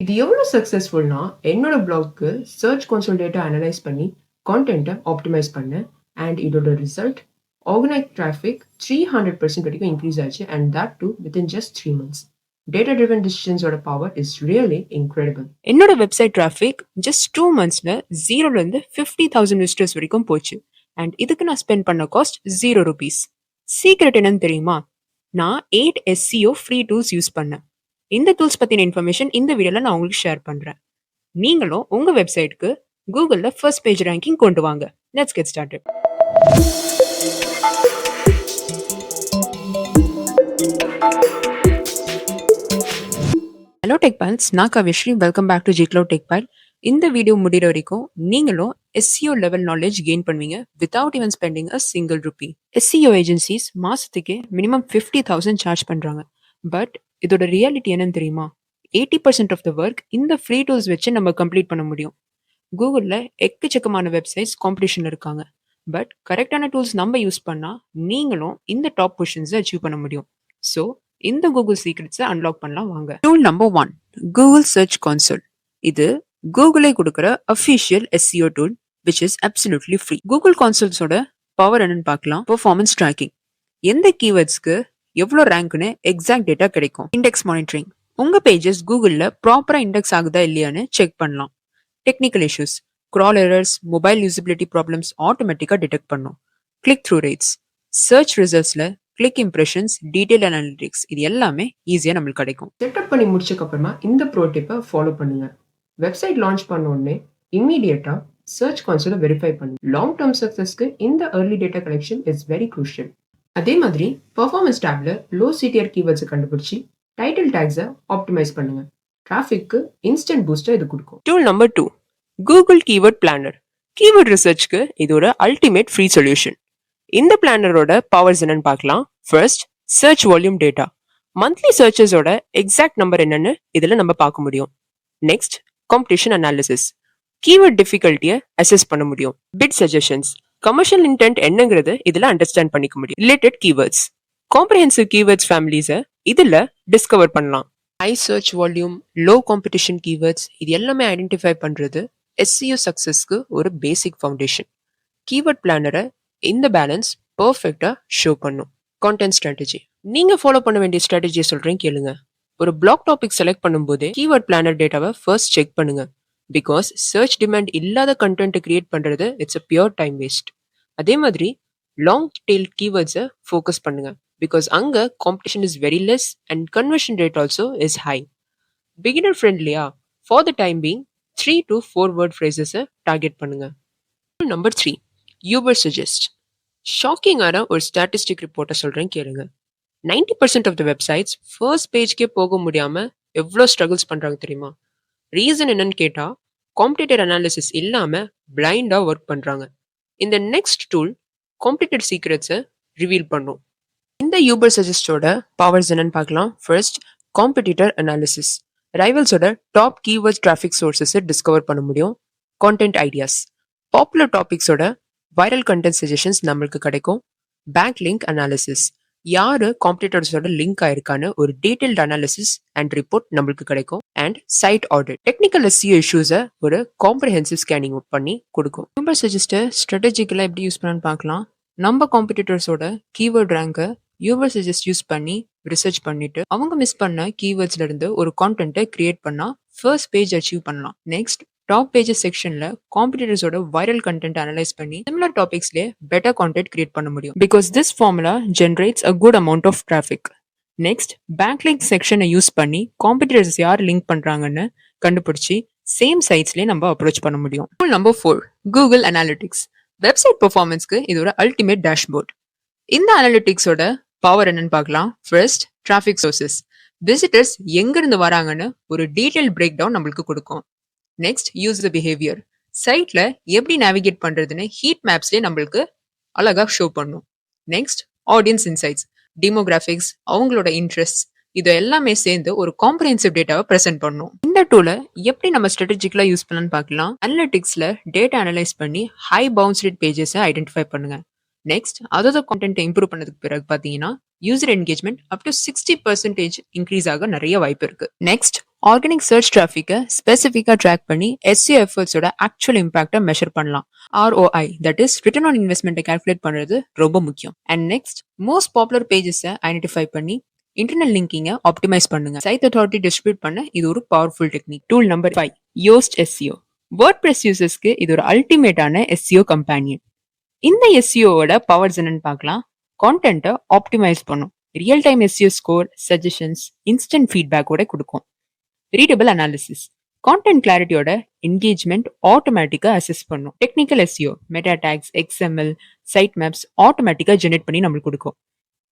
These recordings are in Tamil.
இது எவ்வளோ சக்ஸஸ்ஃபுல்னா, என்னோட ப்ளாக்க்கு சர்ச் கன்சோல் டேட்டா அனலைஸ் பண்ணி, கான்டென்ட்ட ஆப்டிமைஸ் பண்ணேன். அண்ட் இதோட ரிசல்ட் ஆர்கனைஸ்ட் டிராஃபிக் 300% வரைக்கும் இன்க்ரீஸ் ஆச்சு. And that too within just 3 months. Data driven டிசிஷன்ஸோட பவர் இஸ் ரியலி இன்க்ரெடிபிள். என்னோட வெப்சைட் டிராஃபிக் ஜஸ்ட் 2 மந்த்ஸ்ல 0லேருந்து 50,000 விசிட்டர்ஸ் வரைக்கும் போச்சு. அண்ட் இதுக்கு நான் ஸ்பெண்ட் பண்ண காஸ்ட் ₹0. சீக்ரெட் என்னன்னு தெரியுமா? நான் 8 SEO ஃப்ரீ டூல்ஸ் யூஸ் பண்ணேன். இந்த டூல்ஸ் பத்தின இன்ஃபர்மேஷன் இந்த வீடியோல நான் உங்களுக்கு ஷேர் பண்றேன். நீங்களும் உங்க வெப்சைட்க்கு கூகுள்ல ஃபர்ஸ்ட் பேஜ் ரேங்கிங் கொண்டு வாங்க. Let's get started. Hello tech files, நான் காவ்யஸ்ரீ. வெல்கம் பேக் டு ஜிக்லோ டெக் பைல். இந்த வீடியோ முடிகிற வரைக்கும் நீங்களும் SEO லெவல் நாலேஜ் கெயின் பண்ணுவீங்க without even spending a single rupee. SEO agencies மாசத்துக்கு மினிமம் 50,000 சார்ஜ் பண்றாங்க. பட் இதோட ரியாலிட்டி என்னன்னு தெரியுமா? 80% ஆஃப் த ஒர்க் இந்த ஃப்ரீ டூல்ஸ் வச்சு நம்ம கம்ப்ளீட் பண்ண முடியும். கூகுளில் எக்கச்சக்கமான வெப்சைட்ஸ் காம்படிஷன் இருக்காங்க. பட் கரெக்டான டூல்ஸ் நம்ம யூஸ் பண்ணா நீங்களும் இந்த டாப் பொசிஷன்ஸை அச்சீவ் பண்ண முடியும். ஸோ இந்த கூகுள் சீக்ரெட்ஸை அன்லாக் பண்ணலாம் வாங்க. Tool number 1, Google search console. இது கூகுளே கொடுக்குற official SEO tool which is absolutely free. Google கன்சோல்ஸோட பவர் என்னன்னு பார்க்கலாம். பெர்ஃபார்மன்ஸ் ட்ராக்கிங், எந்த கீவேர்ட்ஸ்க்கு எவ்வளோ ரேங்க்னு எக்ஸாக்ட் டேட்டா கிடைக்கும். இண்டெக்ஸ் மானிட்டரிங், உங்க பேஜஸ் கூகுளில் ப்ராப்பரா இண்டெக்ஸ் ஆகுதா இல்லையான்னு செக் பண்ணலாம். Technical issues, crawl errors, mobile usability problems ஆட்டோமேட்டிக்காக டிடெக்ட் பண்ணும். கிளிக் த்ரூ ரேட்ஸ், சர்ச் ரிசல்ட்ஸ்ல கிளிக் இம்ப்ரெஷன்ஸ், டீடைல் அனாலிட்டிக்ஸ், இது எல்லாமே ஈஸியாக நம்மளுக்கு கிடைக்கும். செட்டப் பண்ணி முடிச்சக்கு அப்புறமா இந்த ப்ரோ டிப்பை ஃபாலோ பண்ணுங்க. வெப்சைட் லான்ச் பண்ண உடனே இம்மீடியட்டா சர்ச் கன்சோலை வெரிஃபை பண்ணுங்க. லாங் டேர்ம் சக்சஸ்க்கு இந்த early data collection is very crucial. அதே மாதிரி பெர்ஃபார்மன்ஸ் டேப்ல லோ சிடிஆர் கீவேர்ட்ஸை கண்டுபிடிச்சி டைட்டில் டேக்ஸை ஆப்டிமைஸ் பண்ணுங்க. டிராஃபிக்கு இன்ஸ்டன்ட் பூஸ்டர் இது கொடுக்கும். Tool number 2, Google keyword planner. Keyword ரிசர்ச்க்கு இது ஒரு அல்டிமேட் ஃப்ரீ சொல்யூஷன். இந்த பிளானரோட பவர்ஸ் என்னன்னு பார்க்கலாம். First, search volume data. Monthly சர்ச்சஸோட எக்ஸாக்ட் நம்பர் என்னன்னு இதுல நம்ம பார்க்க முடியும். நெக்ஸ்ட், காம்படிஷன் அனாலிசிஸ், கீவேர்ட் டிஃபிகல்ட்டியை அசஸ் பண்ண முடியும். பிட் சஜஷன்ஸ், கமர்ஷியல் இன்டென்ட் என்னங்கிறது இதுல அண்டர்ஸ்டாண்ட் பண்ணிக்க முடியும். ரிலேட்டட் கீவேர்ட்ஸ், காம்ப்ரிஹென்சிவ் கீவேர்ட்ஸ் ஃபேமிலிஸை இதுல டிஸ்கவர் பண்ணலாம். High search volume, low competition keywords, இது எல்லாமே ஐடென்டிஃபை பண்றது SEO சக்சஸ்க்கு ஒரு பேசிக் ஃபவுண்டேஷன். கீவேர்ட் பிளானரை இந்த பேலன்ஸ் பர்ஃபெக்டா ஷோ பண்ணும். கான்டென்ட் ஸ்ட்ராட்டஜி, நீங்க ஃபாலோ பண்ண வேண்டிய ஸ்ட்ராட்டஜியை சொல்றேன் கேளுங்க. ஒரு பிளாக் டாபிக் செலக்ட் பண்ணும்போது கீவேர்ட் பிளானர் டேட்டாவை ஃபர்ஸ்ட் செக் பண்ணுங்க. பிகாஸ் சர்ச் டிமாண்ட் இல்லாத கண்டென்ட் கிரியேட் பண்றது it's a pure time waste. அதே மாதிரி லாங் டெயில் கீவேர்ட்ஸை ஃபோக்கஸ் பண்ணுங்க. பிகாஸ் அங்க competition is very less and conversion rate also is high. Beginner ஃப்ரெண்ட்லியா, for the time being 3 to 4 word ஃப்ரேசஸை டார்கெட் பண்ணுங்க. Number 3, Ubersuggest. ஷாக்கிங்கான ஒரு ஸ்டாட்டிஸ்டிக் ரிப்போர்ட்டை சொல்றேன் கேளுங்க. 90% ஆஃப் த வெப்சைட்ஸ் ஃபர்ஸ்ட் பேஜ்க்கே போக முடியாம எவ்வளோ ஸ்ட்ரகிள்ஸ் பண்றாங்க தெரியுமா? ரீசன் என்னன்னு கேட்டா, காம்படிட்டர் அனாலிசிஸ் இல்லாம பிளைண்டா ஒர்க் பண்றாங்க. இந்த நெக்ஸ்ட் டூல் காம்படிட்டர் சீக்ரெட்ஸை ரிவீல் பண்ணும். இந்த யூபர் சஜஸ்டோட பவர்ஸ் என்னன்னு பார்க்கலாம். ஃபர்ஸ்ட், காம்படிட்டர் அனாலிசிஸ், ரைவல்ஸோட டாப் கீவேர்ட் டிராஃபிக் சோர்சஸை டிஸ்கவர் பண்ண முடியும். கான்டென்ட் ஐடியாஸ், பாப்புலர் டாபிக்ஸோட வைரல் கண்டென்ட் சஜஷன்ஸ் நம்மளுக்கு கிடைக்கும். பேக் லிங்க் அனாலிசிஸ், யாரு காம்படிட்டர்ஸோட லிங்க் ஆயிருக்கான்னு ஒரு டீடைல்டு அனாலிசிஸ் அண்ட் ரிப்போர்ட் நம்மளுக்கு கிடைக்கும். And site audit, technical SEO இஷ்யூஸை ஒரு காம்ப்ரிஹென்சிவ் ஸ்கேனிங் பண்ணி கொடுக்கும். யூபர் சஜஸ்ட்டை ஸ்ட்ராட்டஜிக்கலாக எப்படி யூஸ் பண்ணணும்னு பார்க்கலாம். நம்ம காம்படிட்டர்ஸோட கீவேர்ட் ரேங்கை யூபர் சஜஸ்ட் யூஸ் பண்ணி ரிசர்ச் பண்ணிட்டு அவங்க மிஸ் பண்ண கீவேர்ட்ஸ்ல இருந்து ஒரு கான்டென்ட்டை கிரியேட் பண்ணா ஃபர்ஸ்ட் பேஜ் அச்சீவ் பண்ணலாம். நெக்ஸ்ட், டாப் பேஜஸ் செக்ஷன்ல காம்படிட்டர்ஸோட வைரல் கண்டென்ட் அனலைஸ் பண்ணி சிமிலர் டாபிக்ஸ்லேயே பெட்டர் கான்டென்ட் கிரியேட் பண்ண முடியும். Because this formula generates a good amount of traffic. Next, backlink செக்ஷனை யூஸ் பண்ணி காம்படிட்டர்ஸ் யார் லிங்க் பண்றாங்கன்னு கண்டுபிடிச்சி சேம் சைட்ஸ்லேயே நம்ம அப்ரோச் பண்ண முடியும். Number 4, Google analytics. வெப்சைட் பெர்ஃபார்மன்ஸ்க்கு இது ஒரு அல்டிமேட் டேஷ்போர்ட். இந்த அனாலிட்டிக்ஸோட பவர் என்னன்னு பார்க்கலாம். ஃபர்ஸ்ட், டிராஃபிக் சோர்சஸ், விசிட்டர்ஸ் எங்கிருந்து வராங்கன்னு ஒரு டீடைல் பிரேக் டவுன் நம்மளுக்கு கொடுக்கும். நெக்ஸ்ட், யூசர் பிஹேவியர், சைட்ல எப்படி நேவிகேட் பண்றதுன்னு ஹீட் மேப்ஸ்லேயே நம்மளுக்கு அழகா ஷோ பண்ணும். நெக்ஸ்ட், ஆடியன்ஸ் இன்சைட்ஸ், டெமோகிராஃபிக்ஸ், அவங்களோட இன்ட்ரெஸ்ட், இது எல்லாமே சேர்ந்து ஒரு காம்ப்ரிஹென்சிவ் டேட்டாவை ப்ரெசென்ட் பண்ணும். இந்த டூலை எப்படி நம்ம ஸ்ட்ராட்டஜிக்கலா யூஸ் பண்ணலாம்னு பார்க்கலாம். அனலிட்டிக்ஸ்ல டேட்டா அனலைஸ் பண்ணி ஹை பவுன்ஸ் ரேட் பேஜஸை ஐடென்டிஃபை பண்ணுங்க. நெக்ஸ்ட், அதோட கான்டென்ட்டை இம்ப்ரூவ் பண்ணதுக்கு பிறகு பார்த்தீங்கன்னா user engagement up to 60% increase ஆக நிறைய வாய்ப்பு இருக்கு. நெக்ஸ்ட், ஆர்கானிக் சர்ச் டிராஃபிக்கை ஸ்பெசிஃபிக்காக ட்ராக் பண்ணி SEO எஃபர்ட்ஸோட ஆக்சுவல் இம்பாக்டை மெஷர் பண்ணலாம். ROI, that is return on இன்வெஸ்ட்மெண்ட்டை கால்குலேட் பண்ணுறது ரொம்ப முக்கியம். அண்ட் நெக்ஸ்ட், மோஸ்ட் பாப்புலர் பேஜஸை ஐடென்டிஃபை பண்ணி இன்டர்னல் லிங்கிங்கை ஆப்டிமைஸ் பண்ணுங்க. சைட் அத்தாரிட்டி டிஸ்ட்ரிபியூட் பண்ண இது ஒரு powerful technique. Tool number 5, Yoast SEO. WordPress யூசர்ஸ்க்கு இது ஒரு அல்டிமேட்டான SEO கம்பேனியன். இந்த SEOவோட பவர்ஸ் என்னன்னு பார்க்கலாம். கான்டென்ட்டை ஆப்டிமைஸ் பண்ணும். Real time SEO score, suggestions, instant ஃபீட்பேக்கோட கொடுக்கும். ரீடபிள் அனாலிசிஸ், கான்டென்ட் கிளாரிட்டியோட என்கேஜ்மெண்ட் ஆட்டோமேட்டிக்கா அசஸ் பண்ணும். Technical SEO, meta tags, XML, site maps ஆட்டோமேட்டிக்கா ஜெனரேட் பண்ணி நம்மளுக்கு கொடுக்கும்.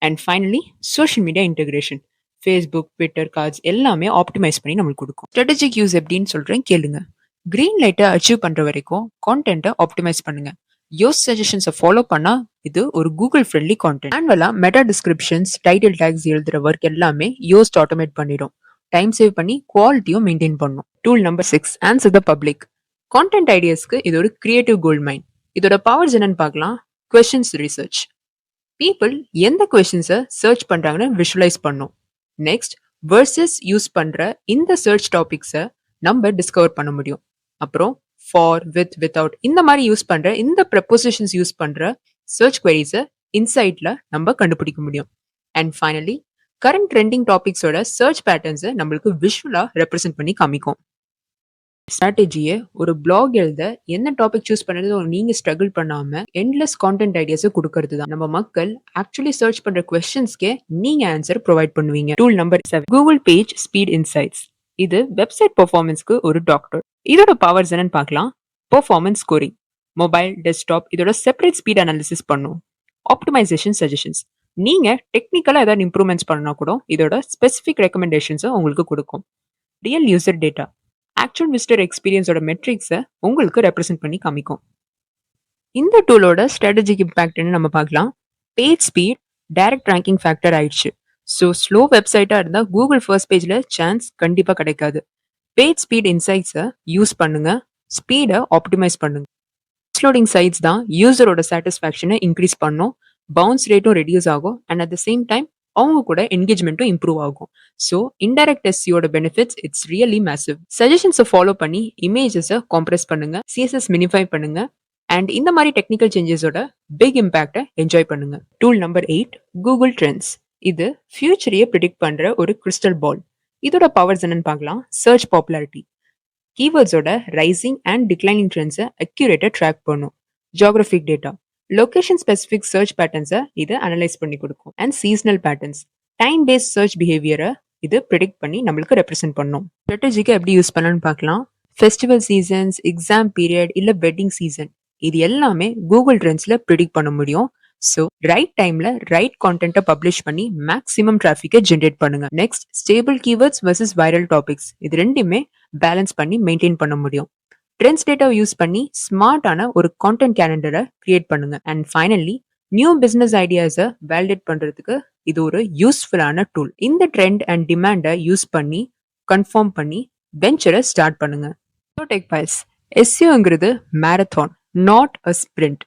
And finally, social media integration, Facebook, Twitter, cards எல்லாமே ஆப்டிமைஸ் பண்ணி நம்மளுக்கு கொடுக்கும். ஸ்ட்ராட்டஜிக் யூஸ் எப்படின்னு சொல்றேன் கேளுங்க. கிரீன் லைட்டை அச்சீவ் பண்ற வரைக்கும் கான்டென்ட்டை ஆப்டிமைஸ் பண்ணுங்க. யோஸ் சஜஷன்ஸை ஃபாலோ பண்ணா இது ஒரு கூகுள் ஃப்ரெண்ட்லி கான்டென்ட். ஆன்வலா மெட்டா டிஸ்கிரிப்ஷன்ஸ், டைட்டில் டேக்ஸ் எழுதுற ஒர்க் எல்லாமே யோஸ்ட் ஆட்டோமேட் பண்ணிடும். டைம் சேவ் பண்ணி குவாலிட்டியும் மெயின்டைன் பண்ணும். Tool number 6, answer the public. Content ஐடியாஸ்க்கு இது ஒரு கிரியேட்டிவ் கோல்ட் மைன். இதோட பவர்ஸ் என்னன்னு பார்க்கலாம். கொஸ்டின்ஸ் ரிசர்ச், பீப்புள் எந்த கொஸ்டின்ஸை சர்ச் பண்றாங்கன்னு விஷுவலைஸ் பண்ணும். நெக்ஸ்ட், வேர்சஸ் யூஸ் பண்ற இந்த சர்ச் டாபிக்ஸை நம்ம டிஸ்கவர் பண்ண முடியும். அப்புறம் ஃபார், வித், வித்அவுட் இந்த மாதிரி யூஸ் பண்ற இந்த ப்ரெப்போசிஷன்ஸ் யூஸ் பண்ற சர்ச் குவரிஸை இன்சைட்ல நம்ம கண்டுபிடிக்க முடியும். அண்ட் ஃபைனலி, கரண்ட் ட்ரெண்டிங் டாபிக்ஸோட சர்ச் பேட்டர்ன்ஸை நம்மளுக்கு விஷுவலா ரெப்ரசென்ட் பண்ணி காமிக்கும். ஸ்ட்ராட்டஜியை ஒரு பிளாக் எழுத என்ன டாபிக் சூஸ் பண்ணுறது நீங்க ஸ்ட்ரகிள் பண்ணாம எண்ட்லெஸ் கான்டென்ட் ஐடியாஸை கொடுக்கறது தான். நம்ம மக்கள் ஆக்சுவலி சர்ச் பண்ற கொஸ்டின்ஸ்க்கே நீங்க ஆன்சர் ப்ரொவைட் பண்ணுவீங்க. Tool number 7, Google page speed insights. இது வெப்சைட் பெர்ஃபார்மன்ஸ்க்கு ஒரு டாக்டர். இதோட பவர்ஸ் என்னன்னு பார்க்கலாம். பெர்ஃபார்மன்ஸ் ஸ்கோரிங், மொபைல், டெஸ்க்டாப் இதோட செப்பரேட் ஸ்பீட் அனாலிசிஸ் பண்ணும். ஆப்டிமைசேஷன் சஜஷன்ஸ், நீங்க டெக்னிக்கலா ஏதாவது இம்ப்ரூவ்மெண்ட்ஸ் பண்ணா கூட இதோட ஸ்பெசிஃபிக் ரெக்கமெண்டேஷன்ஸை உங்களுக்கு கொடுக்கும். Real user data, actual visitor எக்ஸ்பீரியன்ஸோட மெட்ரிக்ஸை உங்களுக்கு ரெப்ரசென்ட் பண்ணி காமிக்கும். இந்த டூலோட ஸ்ட்ராட்டஜிக் இம்பாக்ட்னு நம்ம பார்க்கலாம். Page speed direct ranking factor ஆயிடுச்சு. ஸோ ஸ்லோ வெப்சைட்டாக இருந்தால் கூகுள் ஃபர்ஸ்ட் பேஜில் சான்ஸ் கண்டிப்பாக கிடைக்காது. பேஜ் ஸ்பீட் இன்சைட்ஸை யூஸ் பண்ணுங்க, ஸ்பீடை ஆப்டிமைஸ் பண்ணுங்க. லோடிங் சைட்ஸ் தான் யூசரோட சாட்டிஸ்ஃபேக்ஷனை இன்க்ரீஸ் பண்ணும், பவுன்ஸ் ரேட்டும் ரெடியூஸ் ஆகும், and at the same time அவங்க கூட என்கேஜ்மெண்ட்டும் இம்ப்ரூவ் ஆகும். ஸோ இன்டைரக்ட் SEOட பெனிஃபிட்ஸ் இட்ஸ் ரியலி மேசிவ். சஜஷன்ஸை ஃபாலோ பண்ணி இமேஜஸை காம்ப்ரெஸ் பண்ணுங்க, CSS மினிஃபை பண்ணுங்க, அண்ட் இந்த மாதிரி டெக்னிக்கல் சேஞ்சஸோட பிக் இம்பாக்டை என்ஜாய் பண்ணுங்க. Tool number 8, Google trends. இது ஃபியூச்சரையே ப்ரிடிக்ட் பண்ற ஒரு கிறிஸ்டல் பால். இதோட பவர்ஸ் என்னன்னு பார்க்கலாம். சர்ச் பாப்புலாரிட்டி, கீவேர்ட்ஸோட ரைசிங் அண்ட் டிக்ளைனிங் ட்ரெண்ட்ஸை அக்யூரேட்டாக ட்ராக் பண்ணும். Geographic data, location specific search பேட்டர்ன்ஸை இது அனலைஸ் பண்ணி கொடுக்கும். And seasonal patterns, time based search பிஹேவியரை இது ப்ரிடிக்ட் பண்ணி நம்மளுக்கு ரெப்ரசென்ட் பண்ணும். ஸ்ட்ராட்டஜிக்கு எப்படி யூஸ் பண்ணலாம்னு பார்க்கலாம். ஃபெஸ்டிவல் சீசன்ஸ், எக்ஸாம் பீரியட் இல்லை வெட்டிங் சீசன் இது எல்லாமே கூகுள் ட்ரெண்ட்ஸில் ப்ரிடிக்ட் பண்ண முடியும். ஸோ ரைட் டைம்ல ரைட் கான்டென்ட்டை பப்ளிஷ் பண்ணி மேக்ஸிமம் டிராஃபிக்கை ஜென்ரேட் பண்ணுங்க. Next, stable keywords versus viral topics இது ரெண்டுமே பேலன்ஸ் பண்ணி மெயின்டைன் பண்ண முடியும். ட்ரெண்ட்ஸ் டேட்டாவை யூஸ் பண்ணி ஸ்மார்ட்டான ஒரு கான்டென்ட் கேலண்டரை கிரியேட் பண்ணுங்க. அண்ட் ஃபைனலி, நியூ பிசினஸ் ஐடியாஸை வேலிடேட் பண்றதுக்கு இது ஒரு யூஸ்ஃபுல்லான டூல். இந்த ட்ரெண்ட் அண்ட் டிமாண்டை யூஸ் பண்ணி கன்ஃபார்ம் பண்ணி வெஞ்சரை ஸ்டார்ட் பண்ணுங்க. டெக் ஃபைல்ஸ், SEOங்கிறது மேரத்தான், நாட் அ ஸ்பிரிண்ட்.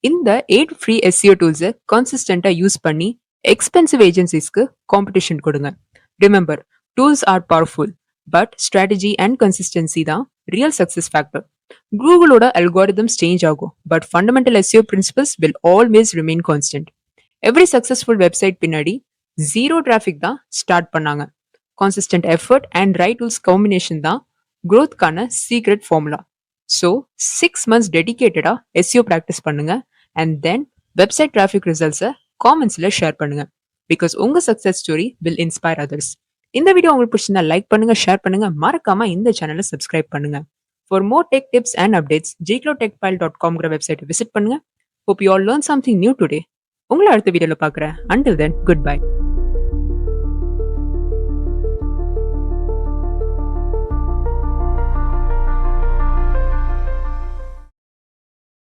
இந்த 8 ஃப்ரீ SEO டூல்ஸை கன்சிஸ்டண்டா யூஸ் பண்ணி எக்ஸ்பென்சிவ் ஏஜென்சிஸ்க்கு காம்படிஷன் கொடுங்க. Remember, tools are powerful, but strategy and consistency தான் ரியல் சக்சஸ் ஃபேக்டர். கூகுளோட அல்காரிதம்ஸ் சேஞ்ச் ஆகும், but fundamental SEO principles will always remain constant. Every successful website பின்னாடி ஜீரோ டிராஃபிக் தான் ஸ்டார்ட் பண்ணாங்க. Consistent effort and right tools combination தான் growthக்கான சீக்ரெட் ஃபார்முலா. ஸோ 6 months டெடிகேட்டடா SEO ப்ராக்டிஸ் பண்ணுங்க, அண்ட் தென் வெப்சைட் டிராஃபிக் ரிசல்ட்ஸை காமெண்ட்ஸில் ஷேர் பண்ணுங்க. பிகாஸ் உங்க success story will inspire others. இந்த வீடியோ உங்களுக்கு பிடிச்சிருந்தா லைக் பண்ணுங்க, ஷேர் பண்ணுங்க, மறக்காம இந்த சேனலை சப்ஸ்கிரைப் பண்ணுங்க. For more tech tips and updates jclotechpile.com வெப்சைட்டை விசிட் பண்ணுங்க. Hope you all learn something new today. உங்களை அடுத்த வீடியோவில் பார்க்குறேன். Until then, good bye.